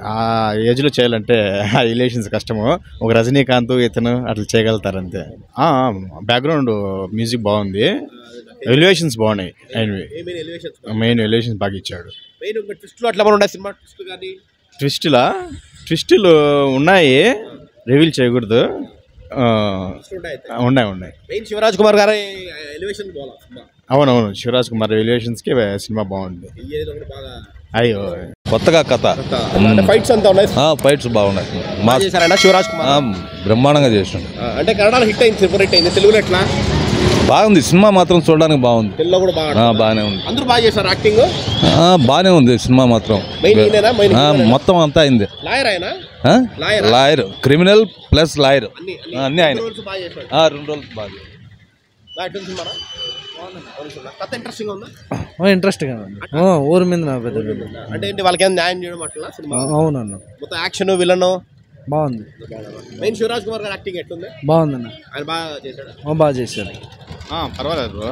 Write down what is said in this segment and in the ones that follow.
ఆ ఏజ్లో చేయాలంటే ఆ రిలేషన్స్ కష్టము. ఒక రజనీకాంత్ ఇతను అట్లా చేయగలుగుతారు అంతే. బ్యాక్గ్రౌండ్ మ్యూజిక్ బాగుంది, ఎలివేషన్స్ బాగున్నాయి. మెయిన్ ఎలివేషన్స్ బాగా ఇచ్చాడు. ట్విస్టులు ఉన్నాయి, రివీల్ చేయకూడదు. ఉన్నాయి. శివరాజ్ కుమార్ గారు అవునవును, శివరాజ్ కుమార్ ఎలివేషన్స్కి సినిమా బాగుంది. అయ్యో కొత్తగా కథ, ఫైట్స్ అంతా ఉన్నాయి, ఫైట్స్ బాగున్నాయి. శివరాజ్ కుమార్ బ్రహ్మాండంగా చేసాడు. అంటే కన్నడలో హిట్ అయింది, సూపర్ హిట్ అయింది. తెలుగులో ఎట్లా బాగుంది సినిమా, మాత్రం చూడడానికి బాగుంది. తెలుగులో కూడా బాగానే ఉంది. అందరూ బాగా చేశారు యాక్టింగ్, బాగానే ఉంది సినిమా మాత్రం. మొత్తం అంతా అయింది. లాయర్, క్రిమినల్ ప్లస్ లాయర్ అన్ని ఆయన 2 రోజులు బాగా. ఇంట్రెస్టింగ్ ఊరి మీద అంటే ఏంటి వాళ్ళకి ఏమైనా న్యాయం చేయడం అట్లా? అవునన్న, మొత్తం యాక్షన్ విలన్ బాగుంది. మెయిన్ శివరాజ్ కుమార్ గారు యాక్టింగ్ ఎట్లుంది? బాగుందన్న, ఆయన బాగా చేశాడు. పర్వాలేదు బ్రో,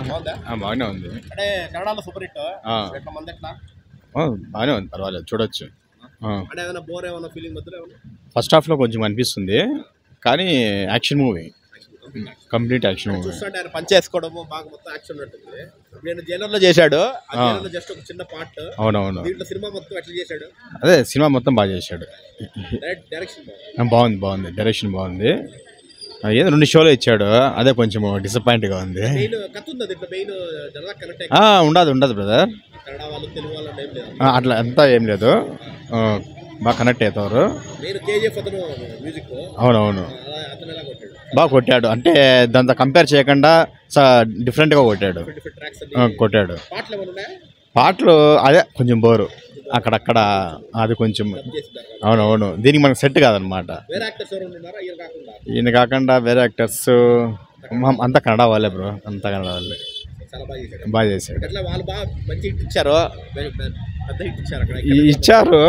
బాగానే ఉంది. అంటే కన్నడలో సూపర్ హిట్ మంది ఎట్లా? బాగానే ఉంది, పర్వాలేదు, చూడొచ్చు. అంటే ఏమైనా బోర్ ఏమైనా ఫీలింగ్ మధ్యలో ఫస్ట్ హాఫ్లో కొంచెం అనిపిస్తుంది, కానీ action movie, complete action movie. చూస్తుంటే ఆయన పంచేసుకోవడము బాగా మొత్తం యాక్షన్ ఉంటుంది. నేను జైలర్లో చేశాడు, జస్ట్ ఒక చిన్న పార్ట్. అవునవును, దీంట్లో సినిమా మొత్తం ఎట్లా చేశాడు? అదే సినిమా మొత్తం బాగా చేశాడు. డైరెక్షన్ బాగుంది, డైరెక్షన్ బాగుంది. ఏదో 2 షోలు ఇచ్చాడు, అదే కొంచెం డిసప్పాయింట్గా ఉంది. ఉండదు బ్రదర్, అట్లా అంతా ఏం లేదు, బాగా కనెక్ట్ అవుతారు. అవునవును, బాగా కొట్టాడు. అంటే దాంతో కంపేర్ చేయకుండా డిఫరెంట్గా కొట్టాడు. పాటలు అదే కొంచెం బోరు అక్కడక్కడ, అది కొంచెం. అవునవును, దీనికి మనకు సెట్ కాదనమాట. ఈయన కాకుండా వేరే యాక్టర్స్ అంతా కన్నడ వాళ్ళే బ్రో, అంతా కన్నడ వాళ్ళే. బాగా చేశాడు. ఇచ్చారు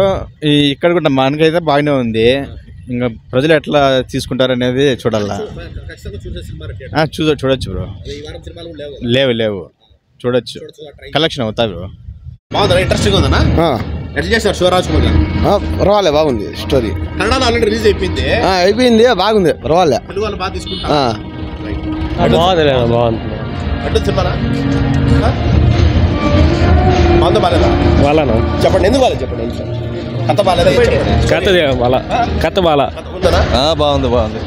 ఇక్కడ కూడా, మనకైతే బాగానే ఉంది. ఇంకా ప్రజలు ఎట్లా తీసుకుంటారు అనేది చూడాలా. చూడొచ్చు బ్రో, లేవు చూడొచ్చు, కలెక్షన్ అవుతాయి బ్రో. బాగుందా? ఇంట్రెస్టింగ్ ఉందన్నా? ఎట్లా చేశారు శివరాజ్ కుమార్ గారు? పర్వాలే, బాగుంది స్టోరీ. కన్నడలో ఆల్రెడీ రిలీజ్ అయిపోయింది, బాగుంది, పర్వాలే. తెలుగు వాళ్ళు బాగా తీసుకుంటారు. బాగుంది. అటు సినిమానా బాగుందా బాగాలేదా? వాళ్ళను చెప్పండి, ఎందుకు బాగాలేదు చెప్పండి. కథ బాగాలేదా? కథ బాగా ఉందనా? బాగుంది.